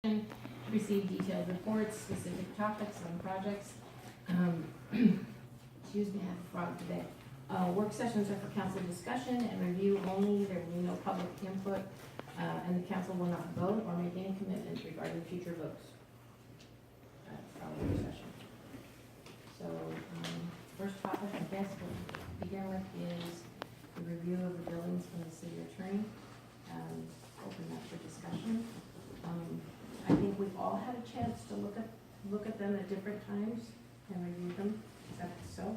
to receive detailed reports, specific topics on projects. Excuse me, I have a frog today. Work sessions are for council discussion and review only. There will be no public input, and the council will not vote or make any commitments regarding future votes. That's our work session. So, first topic, I guess, we'll begin with is the review of the billings from the city attorney. Open that for discussion. I think we've all had a chance to look at them at different times and review them. Is that so?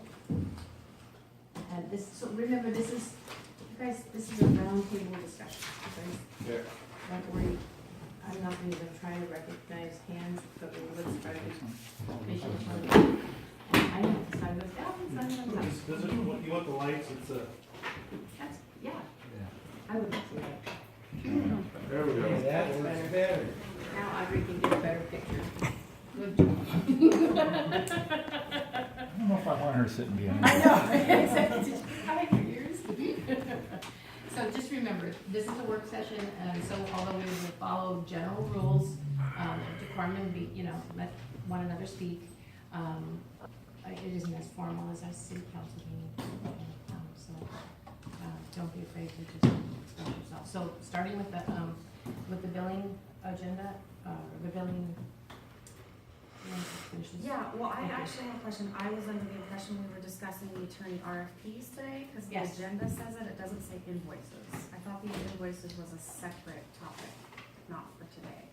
And this, so remember, this is, you guys, this is a round table discussion. Okay? Yeah. Don't worry. I'm not even gonna try to recognize hands, but let's try to be patient. I know, the sun goes down, the sun comes up. Does it, you want the lights, it's a. That's, yeah. I would like to see that. There we go. Hey, that works better. Now Audrey can get a better picture. Good job. I don't know if I want her sitting behind me. I know. Did you hide your ears? So just remember, this is a work session, and so although we will follow general rules, decorum and be, let one another speak, it isn't as formal as a city council meeting. So don't be afraid to just express yourself. So starting with the billing agenda, the billing. Yeah, well, I Okay. actually have a question. I was under the impression we were discussing the attorney RFPs today, because the Yes. agenda says it doesn't say invoices. I thought the invoices was a separate topic, not for today.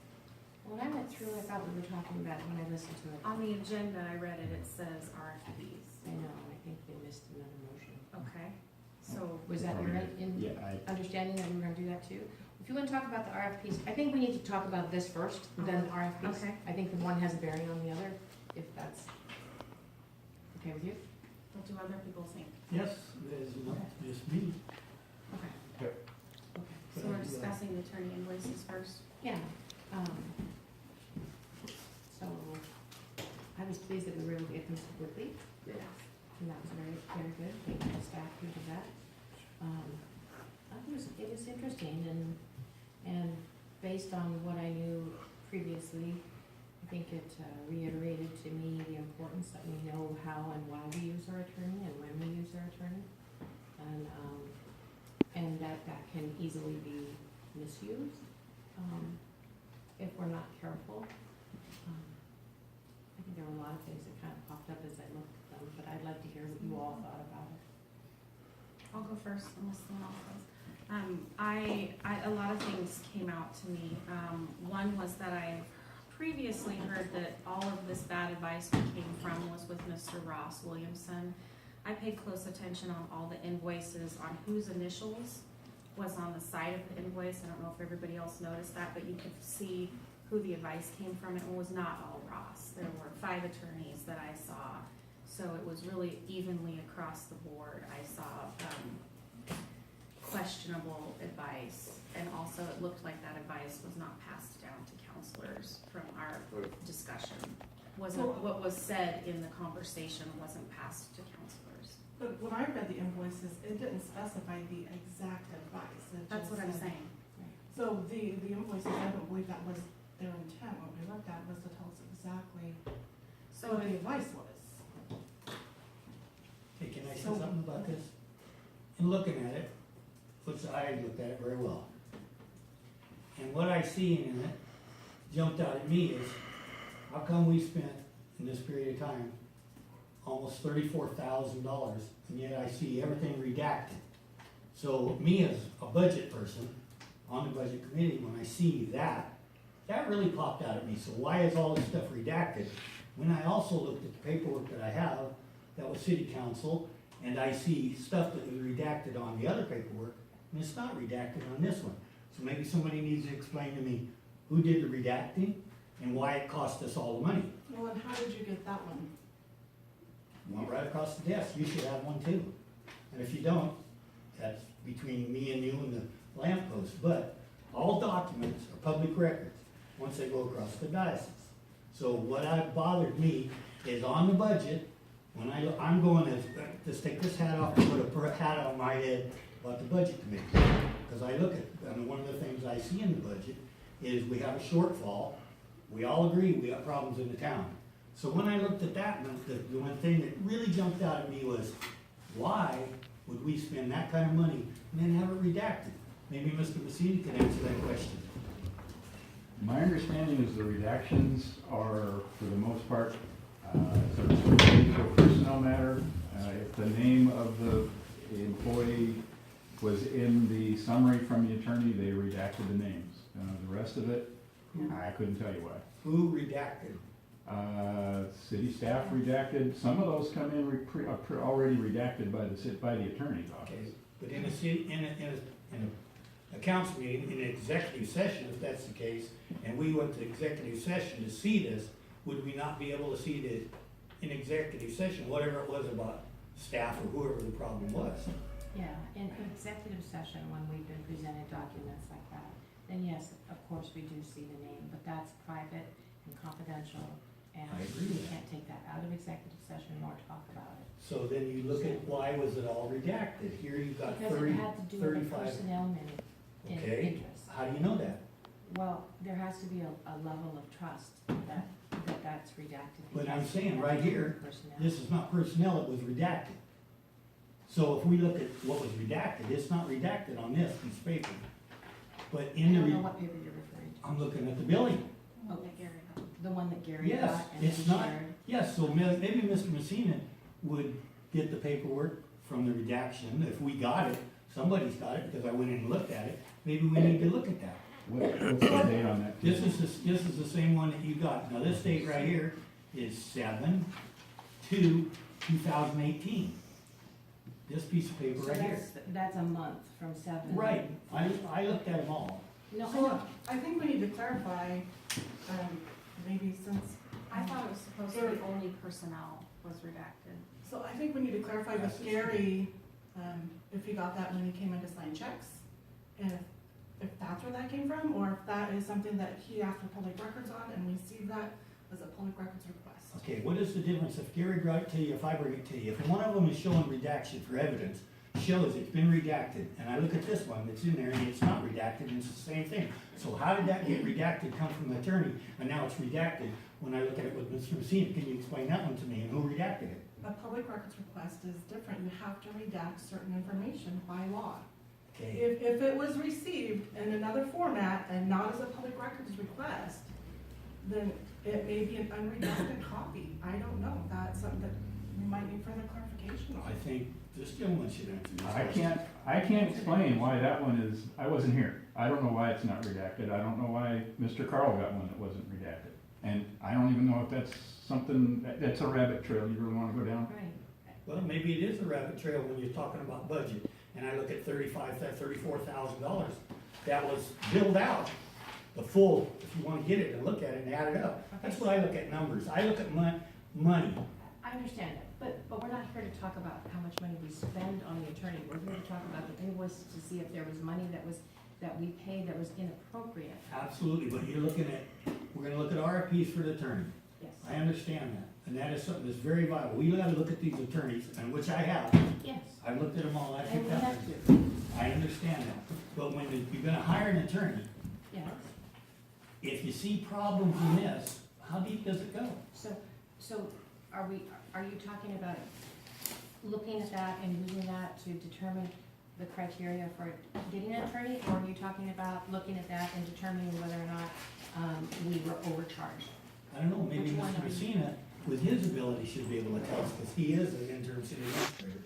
When I went through, I thought we were talking about it when I listened to it. On the agenda, I read it, it says RFPs. I know, I think we missed another motion. Okay, so, Was that your Yeah, understanding that we were gonna do that too? If you wanna talk about the RFPs, I think we need to talk about this first, then the RFPs. Okay. I think the one has a bearing on the other, if that's okay with you. what do other people think? Yes, there's not just me. Okay, Okay. so we're discussing the attorney invoices first? Yeah, so, I was pleased that we were able to get them so quickly, Yes. and that was very, very good, thank you to staff who did that. I think it was interesting, and based on what I knew previously, I think it reiterated to me the importance that we know how and why we use our attorney and when we use our attorney, and that can easily be misused if we're not careful. I think there were a lot of things that kind of popped up as I looked at them, but I'd like to hear what you all thought about it. I'll go first unless someone else does. A lot of things came out to me. One was that I previously heard that all of this bad advice we came from was with Mr. Ross Williamson. I paid close attention on all the invoices on whose initials was on the side of the invoice. I don't know if everybody else noticed that, but you could see who the advice came from. It was not all Ross. There were 5 attorneys that I saw. So it was really evenly across the board. I saw questionable advice, and also it looked like that advice was not passed down to counselors from our discussion. What was said in the conversation wasn't passed to counselors. But when I read the invoices, it didn't specify the exact advice. It That's just what I'm said- saying. So the invoices, I don't believe that was their intent. What we looked at was to tell us exactly So what the if, advice was. Hey, can I say something about this? In looking at it, which I looked at it very well. And what I see in it jumped out at me is, how come we spent in this period of time almost $34,000, and yet I see everything redacted? So me as a budget person on the budget committee, when I see that really popped out at me. So why is all this stuff redacted? When I also looked at the paperwork that I have, that was city council, and I see stuff that was redacted on the other paperwork, and it's not redacted on this one. So maybe somebody needs to explain to me who did the redacting and why it cost us all the money. Well, and how did you get that one? One right across the desk, you should have one too. And if you don't, that's between me and you and the lamppost. But all documents are public records once they go across the diocese. So what bothered me is on the budget, when I'm going to take this hat off and put a hat on my head about the budget committee. Because I look at, one of the things I see in the budget is we have a shortfall We all agree we got problems in the town. So when I looked at that, the one thing that really jumped out at me was, why would we spend that kind of money and then have it redacted? Maybe Mr. Messina could answer that question. My understanding is the redactions are, for the most part, sort of pertaining to a personnel matter. If the name of the employee was in the summary from the attorney, they redacted the names. The rest of it, I couldn't tell you why. Who redacted? City staff redacted, some of those come in already redacted by the attorney's Okay, office. but in a council meeting, in an executive session, if that's the case, and we went to executive session to see this, would we not be able to see in executive session, whatever it was about staff or whoever the problem was? Yeah, in executive session, when we've been presented documents like that, then yes, of course, we do see the name, but that's private and confidential, and I agree we with that. can't take that out of executive session nor talk about it. So then you look at why was it all redacted? Here you've got Because 30, it had to do with the 35. personnel Okay, interest. how do you know that? Well, there has to be a level of trust that's redacted. But I'm because saying it right has to do here, with personnel. this is not personnel, it was redacted. So if we look at what was redacted, it's not redacted on this piece of paper. But I in the, don't know what paper you're referring to. I'm looking at the billing. Okay, Gary. The one that Gary Yes, got and it's then not- shared. Yes, so maybe Mr. Messina would get the paperwork from the redaction, if we got it, somebody's got it, because I went in and looked at it, maybe we need to look at that. What's the date on that? This is the same one that you got, now this date right here is 7/2/2018. This piece of paper So right here. that's a month from 7. Right, I looked at them all. No, I So know. I think we need to clarify, maybe since, I thought it was supposed to be only personnel was redacted. so I think we need to clarify with Gary, if he got that when he came in to sign checks, and if that's where that came from, or if that is something that he asked for public records on, and we see that as a public records request. Okay, what is the difference if Gary brought it to you, if I bring it to you? If one of them is showing redaction for evidence, shows it's been redacted, and I look at this one that's in there and it's not redacted, and it's the same thing. So how did that get redacted, come from the attorney, and now it's redacted when I look at it with Mr. Messina? Can you explain that one to me, and who redacted it? A public records request is different, you have to redact certain information by law. Okay, If it was received in another format and not as a public records request, then it may be an unredacted copy. I don't know, that's something that we might need further clarification I on. think this gentleman should answer this question. I can't explain why that one is, I wasn't here. I don't know why it's not redacted. I don't know why Mr. Carl got one that wasn't redacted. And I don't even know if that's something, that's a rabbit trail you really wanna go down. Right. Well, maybe it is a rabbit trail when you're talking about budget, and I look at $34,000 that was billed out, the full, if you wanna get it and look at it and add it up. That's what I look at, numbers. I look at money. I understand that, but we're not here to talk about how much money we spend on the attorney. We're here to talk about the invoices to see if there was money that we paid that was inappropriate. Absolutely, but you're looking at, we're gonna look at RFPs for the attorney. Yes. I understand that, and that is something that's very vital. We gotta look at these attorneys, and which I have. Yes. I've looked at them all, I And think we that, have to. I understand that. But when you're gonna hire an attorney, Yes. if you see problems in this, how deep does it go? So are you talking about looking at that and using that to determine the criteria for getting an attorney? Or are you talking about looking at that and determining whether or not, we were overcharged? I don't know, maybe Which one Mr. are you- Messina, with his ability, should be able to tell us, because he is an interim city administrator.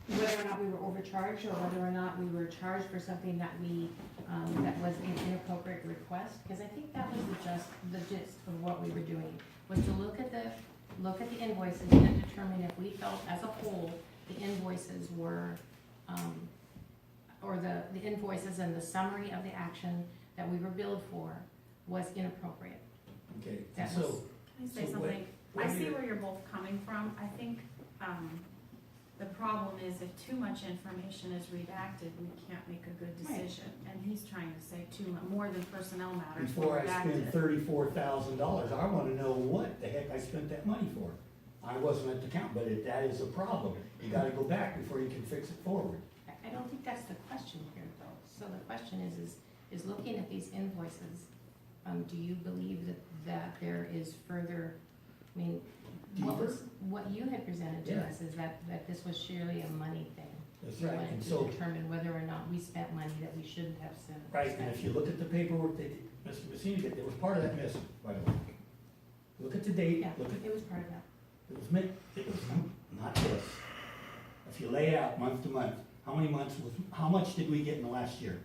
Whether or not we were overcharged, or whether or not we were charged for something that that was an inappropriate request? Because I think that was the gist of what we were doing, was to look at the invoices and determine if we felt as a whole, the invoices were, or the invoices and the summary of the action that we were billed for was inappropriate. Okay, That so, was- Can I say So what- something? what I see do you- where you're both coming from. I think, the problem is if too much information is redacted, we can't make a good Right. decision. And he's trying to say more than personnel matters were before I spend redacted. $34,000, I wanna know what the heck I spent that money for. I wasn't at the count, but that is a problem. You gotta go back before you can fix it forward. I don't think that's the question here, though. So the question is looking at these invoices, do you believe that there is further, I mean, what you had presented to Yeah. us is that this was surely a money thing. That's You right, wanted and to so, determine whether or not we spent money that we shouldn't have spent. right, and if you look at the paperwork that Mr. Messina did, there was part of that missing, by the way. Look at the date, Yeah, look at, it was part of that. it was not this. If you lay it out month to month, how much did we get in the last year?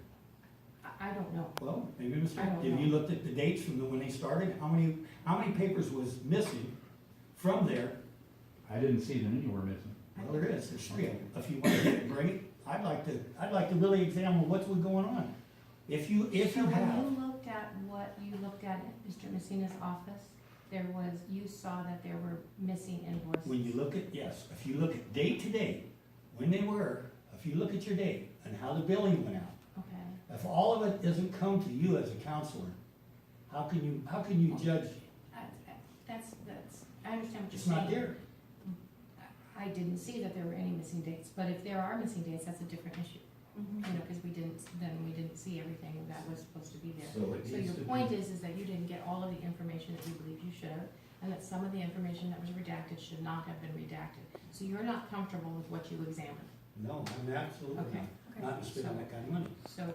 I don't know. Well, maybe I don't have you know. looked at the dates from when they started? How many papers was missing from there? I didn't see them anywhere missing. Well, there's 3 of them. If you want to bring it, I'd like to really examine what's going on. If you So when have, you looked at what you looked at in Mr. Messina's office, you saw that there were missing invoices. when you look at, yes, if you look at date to date, when they were, if you look at your date and how the billing went out, Okay. if all of it doesn't come to you as a counselor, how can you judge? That's, I understand what you're It's saying. not there. I didn't see that there were any missing dates, but if there are missing dates, that's a different issue. You know, because we didn't see everything that was supposed to be there. So it So needs your to be- point is that you didn't get all of the information that you believed you should have, and that some of the information that was redacted should not have been redacted. So you're not comfortable with what you examined. No, I'm absolutely Okay. not spending that kind of money. So,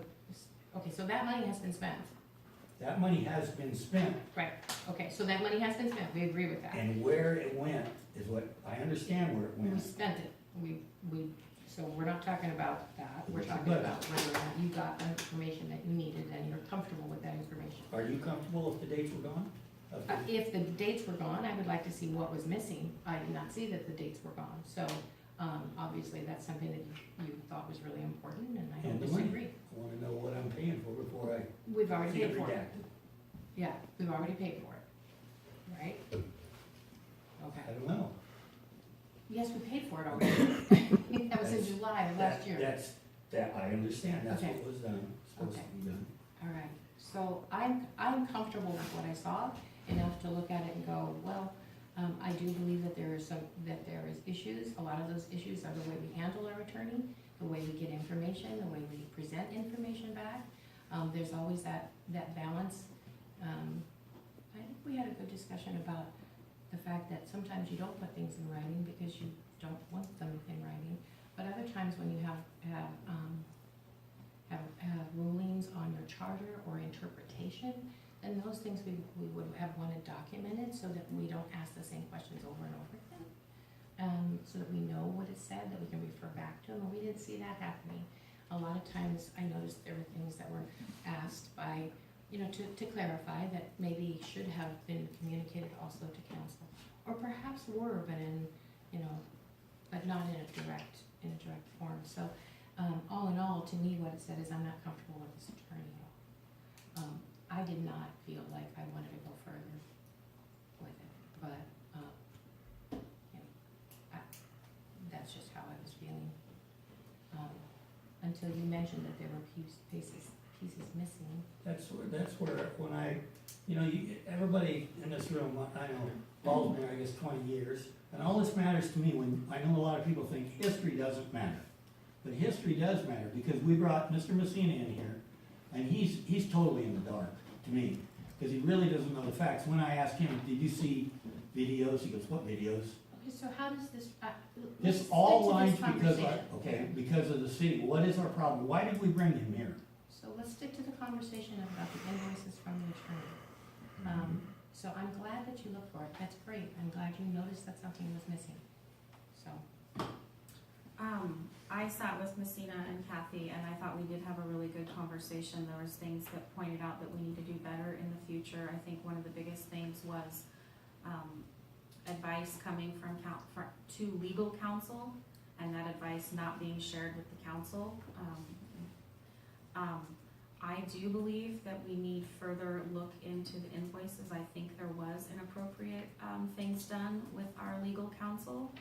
okay, so that money has been spent. That money has been spent, Right, okay, so that money has been spent, we agree with that. and where it went is what, I understand where it We went. spent it, so we're not talking about that, we're What's the talking budget? about whether or not you got the information that you needed and you're comfortable with that information. Are you comfortable if the dates were gone? Of the- If the dates were gone, I would like to see what was missing. I did not see that the dates were gone, so, obviously, that's something that you thought was really important, and I don't And the money. disagree. I wanna know what I'm paying for before I We've already see it paid for it. redacted. Yeah, we've already paid for it, right? I Okay, don't know. yes, we paid for it already. That was in July of last year. That, I understand, that's Okay. what was done, supposed to Okay. be done. All right, so I'm comfortable with what I saw, enough to look at it and go, well, I do believe that there is issues. A lot of those issues are the way we handle our attorney, the way we get information, the way we present information back. There's always that balance. I think we had a good discussion about the fact that sometimes you don't put things in writing because you don't want them in writing. But other times when you have rulings on your charter or interpretation, then those things we would have wanted documented so that we don't ask the same questions over and over again. So that we know what it said, that we can refer back to them, and we didn't see that happening. A lot of times I noticed there were things that were asked by, to clarify that maybe should have been communicated also to council. Or perhaps were, but but not in a direct form. So, all in all, to me, what it said is I'm not comfortable with this attorney at all. I did not feel like I wanted to go further with it, but, that's just how I was feeling. Until you mentioned that there were pieces missing. That's where, when everybody in this room, I know, Paul's been, I guess, 20 years, and all this matters to me when, I know a lot of people think history doesn't matter. But history does matter, because we brought Mr. Messina in here, and he's totally in the dark, to me, because he really doesn't know the facts. When I asked him, did you see videos? He goes, what videos? Okay, so how does this, This all lines because of the city. What is our problem? Why did we bring him here? So let's stick to the conversation about the invoices from the attorney. So I'm glad that you looked for it, that's great, I'm glad you noticed that something was missing, so. I sat with Messina and Kathy, and I thought we did have a really good conversation. There was things that pointed out that we need to do better in the future. I think one of the biggest things was, advice coming to legal counsel, and that advice not being shared with the council. I do believe that we need further look into the invoices. I think there was inappropriate things done with our legal counsel.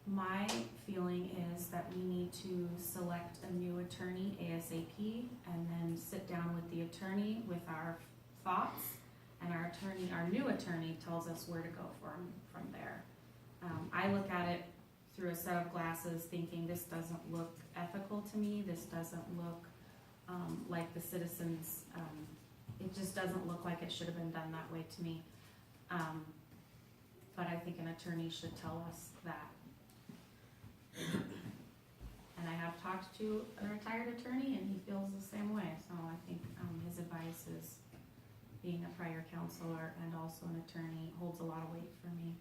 My feeling is that we need to select a new attorney ASAP and then sit down with the attorney with our thoughts, and our new attorney tells us where to go from there. I look at it through a set of glasses thinking this doesn't look ethical to me, this doesn't look like the citizens it just doesn't look like it should have been done that way to me. But I think an attorney should tell us that. And I have talked to a retired attorney and he feels the same way, so I think, his advice is, being a prior counselor and also an attorney, holds a lot of weight for me.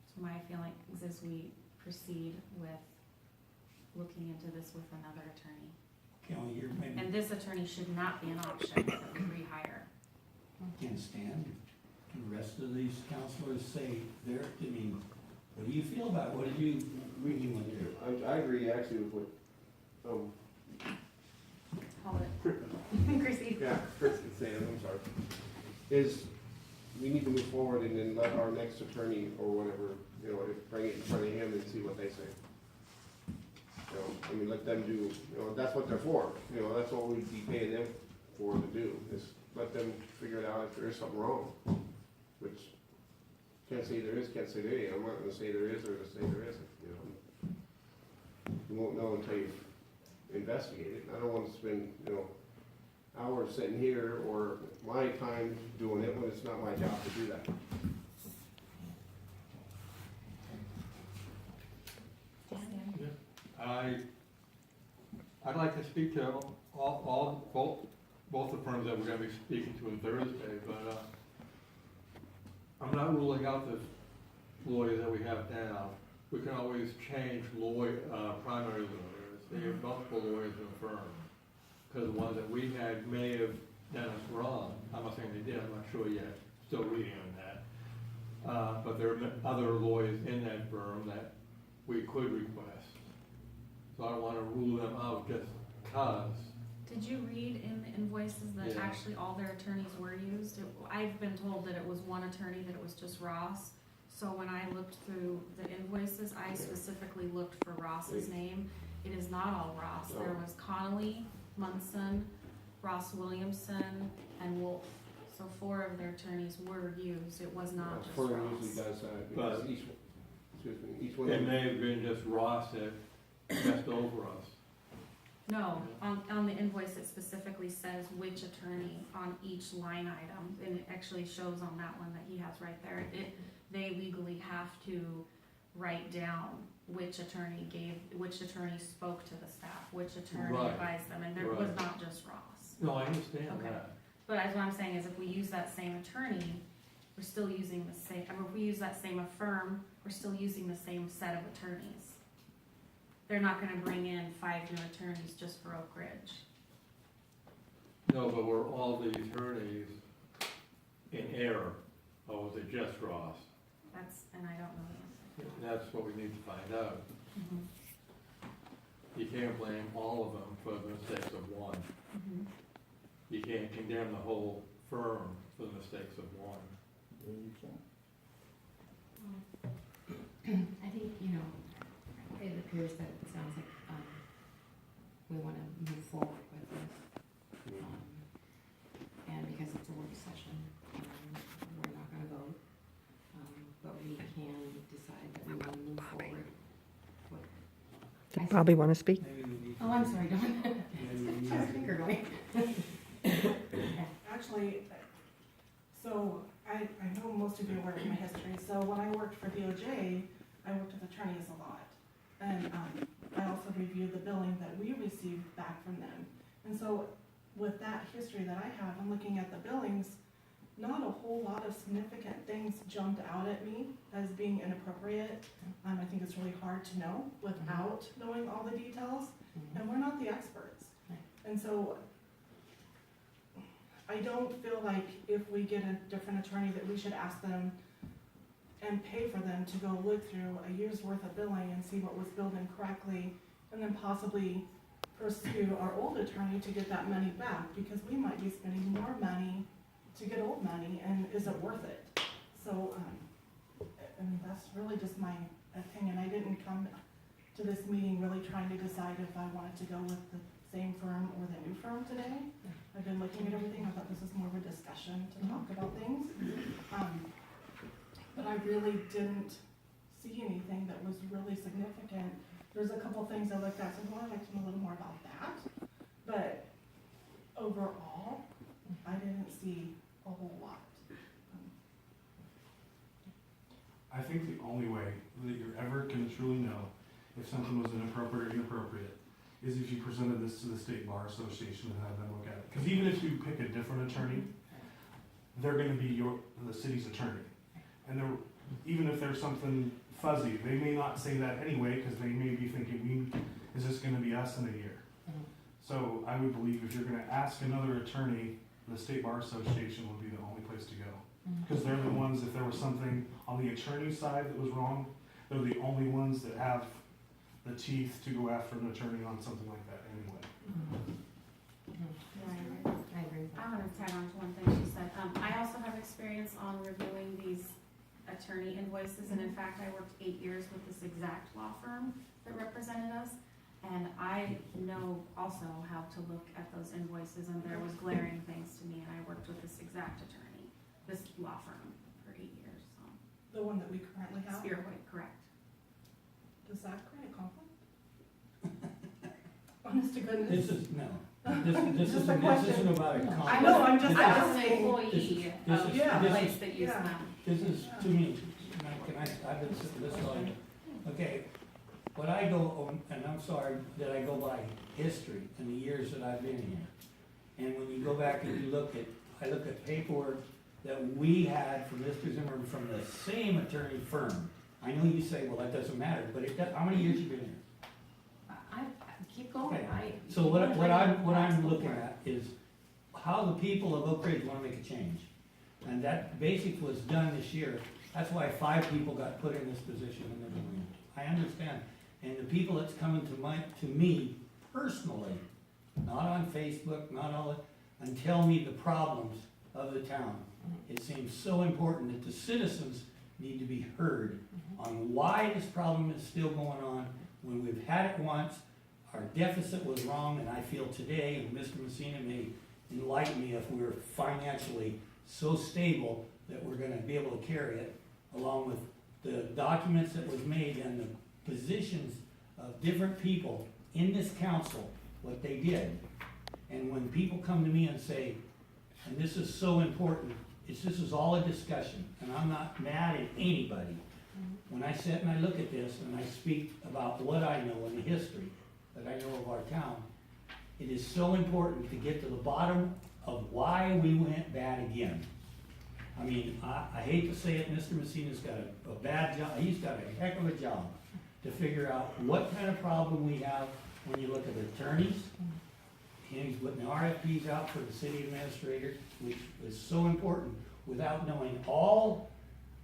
So my feeling is we proceed with looking into this with another attorney. Kelly, you're maybe, And this attorney should not be an option that we rehire. can't stand. Can the rest of these counselors say their, I mean, what do you feel about it? What did you, reading with you? I agree actually with what, Call it. Chrissy. yeah, Chris is saying, I'm sorry, is we need to move forward and then let our next attorney or whatever, you know, bring it in front of him and see what they say. You know, I mean, let them do, you know, that's what they're for, you know, that's what we'd be paying them for to do, is let them figure it out if there is something wrong, which can't say there is, can't say there ain't, I'm not gonna say there is or to say there isn't, you know. You won't know until you've investigated, I don't wanna spend, you know, hours sitting here or my time doing it when it's not my job to do that. I'd like to speak to both the firms that we're gonna be speaking to on Thursday, but, I'm not ruling out the lawyers that we have now. We can always change primary lawyers. They have multiple lawyers in the firm. Because the ones that we had may have done us wrong. I'm not saying they did, I'm not sure yet, still reading on that. But there are other lawyers in that firm that we could request. So I don't wanna rule them out just because. Did you read in the invoices that Yeah. actually all their attorneys were used? I've been told that it was one attorney, that it was just Ross. So when I looked through the invoices, I specifically looked for Ross's name. It is not all Ross. There was Connolly, Munson, Ross Williamson, and Wolf. So 4 of their attorneys were used. It was not just Firm Ross. usually does that, But- because each one. It may have been just Ross that passed over us. No, on the invoice, it specifically says which attorney on each line item, and it actually shows on that one that he has right there. They legally have to write down which attorney spoke to the staff, which attorney Right. advised them, and there was Right. not just Ross. No, I understand Okay. that. But as what I'm saying is if we use that same attorney, we're still using the same, if we use that same firm, we're still using the same set of attorneys. They're not gonna bring in 5 new attorneys just for Oakridge. No, but were all the attorneys in error, or was it just Ross? And I don't know the answer. That's what we need to find out. Mhm. You can't blame all of them for the mistakes of one. Mhm. You can't condemn the whole firm for the mistakes of one. I think, it appears that it sounds like, we wanna move forward with this. And because it's a work session, we're not gonna vote, but we can decide that we wanna move forward. Did Bobby want to speak? Maybe we need. Oh, I'm sorry, Dawn. Maybe we need How's to- finger going? Actually, so I know most of you are aware of my history, so when I worked for DOJ, I worked with attorneys a lot. And I also reviewed the billing that we received back from them. And so with that history that I have, and looking at the billings, not a whole lot of significant things jumped out at me as being inappropriate. I think it's really hard to know without knowing all the details, and we're not the experts. Right. And so I don't feel like if we get a different attorney that we should ask them and pay for them to go look through a year's worth of billing and see what was billed incorrectly, and then possibly pursue our old attorney to get that money back, because we might be spending more money to get old money, and is it worth it? So, I mean, that's really just my opinion. I didn't come to this meeting really trying to decide if I wanted to go with the same firm or the new firm today. I've been looking at everything. I thought this was more of a discussion to talk about things. But I really didn't see anything that was really significant. There's a couple things I looked at, so well, I'd like to know a little more about that. But overall, I didn't see a whole lot. I think the only way that you're ever gonna truly know if something was inappropriate or inappropriate is if you presented this to the State Bar Association and had them look at it. Cause even if you pick a different attorney, they're gonna be the city's attorney. And even if there's something fuzzy, they may not say that anyway, cause they may be thinking, is this gonna be us in a year? So I would believe if you're gonna ask another attorney, the State Bar Association would be the only place to go. Because they're the ones, if there was something on the attorney's side that was wrong, they're the only ones that have the teeth to go after an attorney on something like that anyway. I agree with I that. want to tag on to one thing she said. I also have experience on reviewing these attorney invoices, and in fact, I worked 8 years with this exact law firm that represented us. And I know also how to look at those invoices, and there was glaring things to me, and I worked with this exact attorney, this law firm, for 8 years, so. The one that we currently have, Spearwood, correct. does that create a conflict? Honest to goodness. This isn't Just a this question. isn't about a I conflict. know, I'm was, just I was an asking. employee This is- of this the is- place that used yeah. them. This is, to me, I've been sitting this long. Okay, what I go on, and I'm sorry that I go by history and the years that I've been here. And when you go back and you I look at paperwork that we had from Mr. Zimmerman from the same attorney firm. I know you say, well, that doesn't matter, but how many years you been here? I keep going. Okay. So what I'm looking at is how the people of Oakridge wanna make a change. And that basic was done this year. That's why 5 people got put in this position and they're doing it. I understand. And the people that's coming to me personally, not on Facebook, not all that, and tell me the problems of the town. It seems so important that the citizens need to be heard on why this problem is still going on when we've had it once. Our deficit was wrong, and I feel today, and Mr. Messina may enlighten me if we're financially so stable that we're gonna be able to carry it, along with the documents that was made and the positions of different people in this council, what they did. And when people come to me and say, and this is so important, this is all a discussion, and I'm not mad at anybody. When I sit and I look at this and I speak about what I know in the history that I know of our town, it is so important to get to the bottom of why we went bad again. I mean, I hate to say it, Mr. Messina's got a bad job, he's got a heck of a job to figure out what kind of problem we have when you look at attorneys. And he's putting the RFPs out for the city administrator, which is so important, without knowing all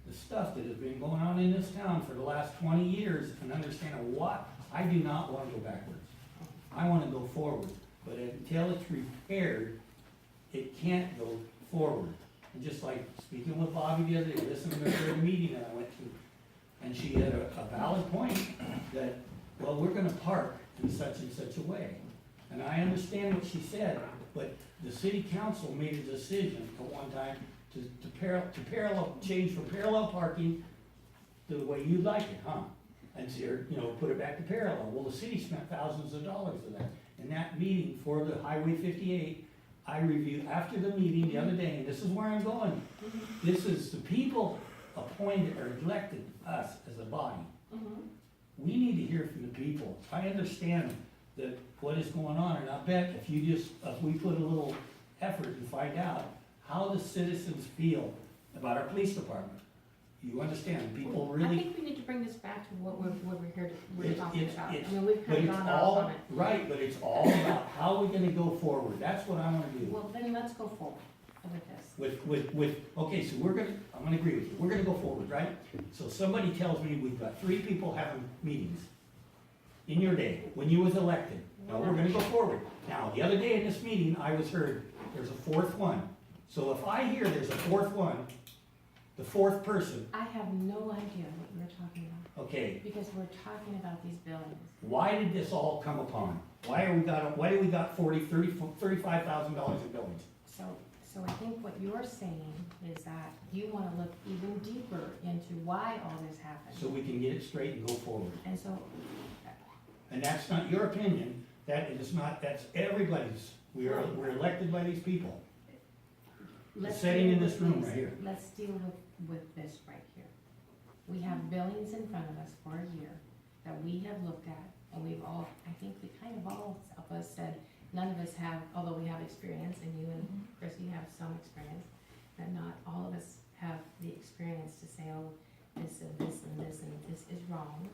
the stuff that has been going on in this town for the last 20 years and understanding what, I do not want to go backwards. I want to go forward, but until it's repaired, it can't go forward. And just like speaking with Bobby the other day, listening to her meeting that I went to, and she had a valid point that, well, we're gonna park in such and such a way. And I understand what she said, but the city council made a decision at one time to change from parallel parking to the way you like it, huh? And put it back to parallel. Well, the city spent thousands of dollars for that. In that meeting for the Highway 58, I reviewed after the meeting the other day, and this is where I'm going. This is the people appointed or elected us as a body. We need to hear from the people. I understand that what is going on, and I bet if we put a little effort and find out how the citizens feel about our police department. You understand, people I really, think we need to bring this back to what we're here to, we're It's- talking it's- about. I it's- mean, we've but kind of it's gone off all, on it. right, but it's all about how we're gonna go forward. That's what I wanna do. Well, then let's go forward with this. Okay, so I'm gonna agree with you, we're gonna go forward, right? So somebody tells me we've got 3 people having meetings in your day, when you was elected. No, we're gonna go forward. Now, the other day in this meeting, I was heard, there's a 4th one. So if I hear there's a 4th one, the 4th person, I have no idea what you're talking about, okay, because we're talking about these buildings. why did this all come upon? Why do we got $35,000 in buildings? So I think what you're saying is that you wanna look even deeper into why all this happened. So we can get it straight and go forward. And so, And that's not your opinion, that is not, that's everybody's We're elected by these people. Let's Sitting deal in this with room right here. Let's deal with this right here. We have billings in front of us for a year that we have looked at, and we've all, I think we kind of all of us said, none of us have, although we have experience, and you and Chrissy have some experience, that not all of us have the experience to say, oh, this and this and this and this is wrong.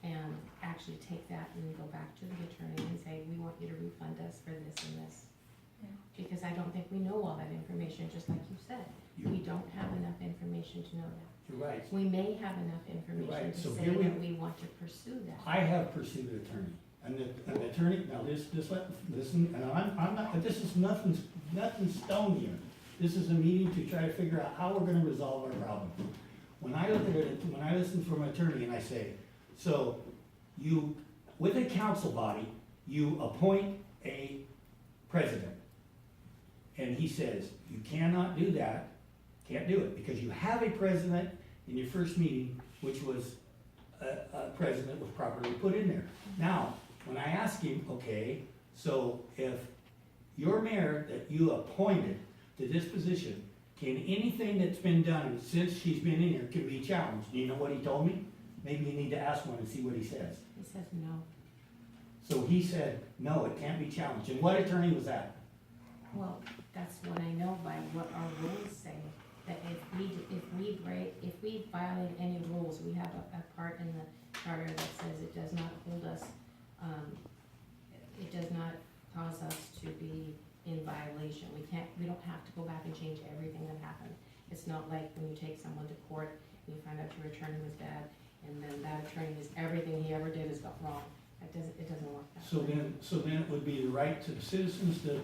And actually take that and go back to the attorney and say, we want you to refund us for this and this. Because I don't think we know all that information, just like you said. We don't have enough information to know that. You're right. We may have enough information right. to So say here we- that we want to pursue that. I have pursued an attorney, and the attorney, now listen, and I'm not, this is nothing stone here. This is a meeting to try to figure out how we're gonna resolve our problem. When I look at it, when I listen from an attorney and I say, so you, with a council body, you appoint a president. And he says, you cannot do that, can't do it, because you have a president in your first meeting, which was a president was properly put in there. Now, when I ask him, okay, so if your mayor that you appointed to this position, can anything that's been done since she's been in here can be challenged? Do you know what he told me? Maybe you need to ask one and see what he says. He says no. So he said, no, it can't be challenged. And what attorney was that? Well, that's what I know by what our rules say, that if we violate any rules, we have a part in the charter that says it does not hold us, it does not cause us to be in violation. We don't have to go back and change everything that happened. It's not like when you take someone to court and you find out your attorney was bad, and then that attorney is, everything he ever did is got wrong. It doesn't work that way. So then it would be the right to the citizens to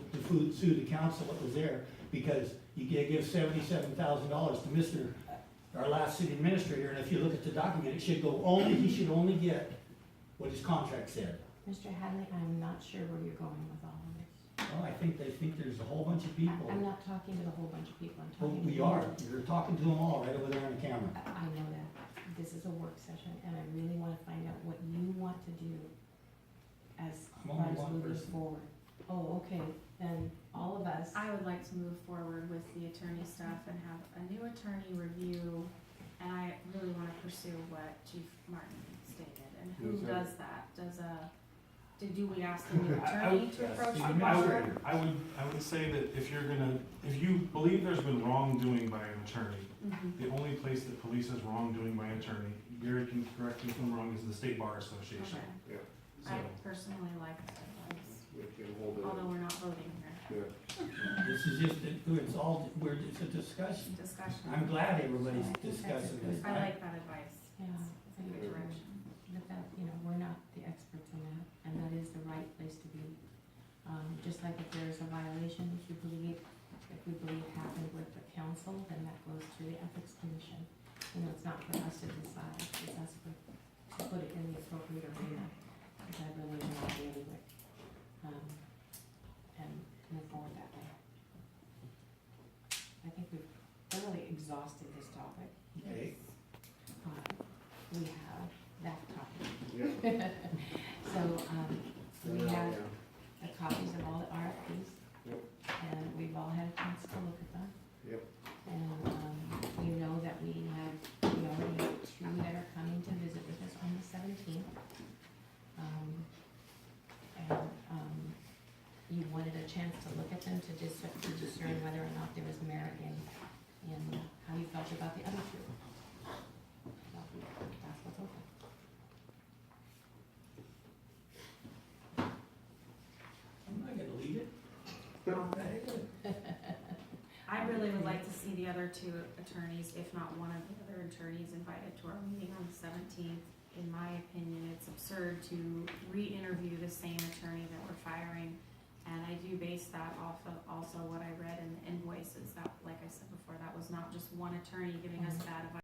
sue the council that was there, because you give $77,000 to Mr., our last city administrator, and if you look at the document, it should go only, he should only get what his contract said. Mr. Hadley, I'm not sure where you're going with all of this. Well, I think they think there's a whole bunch of people. I'm not talking to the whole bunch of people, I'm Well, talking to we you. are, you're talking to them all right over there on the camera. I know that. This is a work session, and I really wanna find out what you want to do as I'm far only as one moving person. forward. Oh, okay, then all of us, I would like to move forward with the attorney stuff and have a new attorney review, and I really wanna pursue what Chief Martin stated, and who Yes, sir. does that? Do we ask the new I attorney would- to approach the I board? would say that if you believe there's been wrongdoing by an attorney, Mhm. the only place that police has wrongdoing by an attorney, Gary can correct me if I'm wrong, is the State Bar Association. Okay. So, I personally like that advice, We can hold it. although we're not voting here. Yeah. This is just, it's a discussion. Discussion. I'm glad everybody's I think that's a discussing good- this. I like that advice. yeah, It's a good direction. but that, we're not the experts in that, and that is the right place to be. Just like if there's a violation, if we believe happened with the council, then that goes to the ethics commission. It's not for us to decide, it's us to put it in the appropriate arena, which I really want to do anyway. And move forward that way. I think we've thoroughly exhausted this topic. Okay. We have that topic. Yeah. So, we have Yeah. the copies of all the RFPs. Yep. And we've all had a chance to look at them. Yep. And you know that we already have two that are coming to visit with us on the 17th. You wanted a chance to look at them to discern whether or not there was merit in how you felt about the other two. So, that's what's open. I'm not gonna leave it. I really would like to see the other two attorneys, if not one of the other attorneys, invited to our meeting on the 17th. In my opinion, it's absurd to re-interview the same attorney that we're firing. And I do base that off of also what I read in the invoices, that, like I said before, that was not just one attorney giving us bad advice.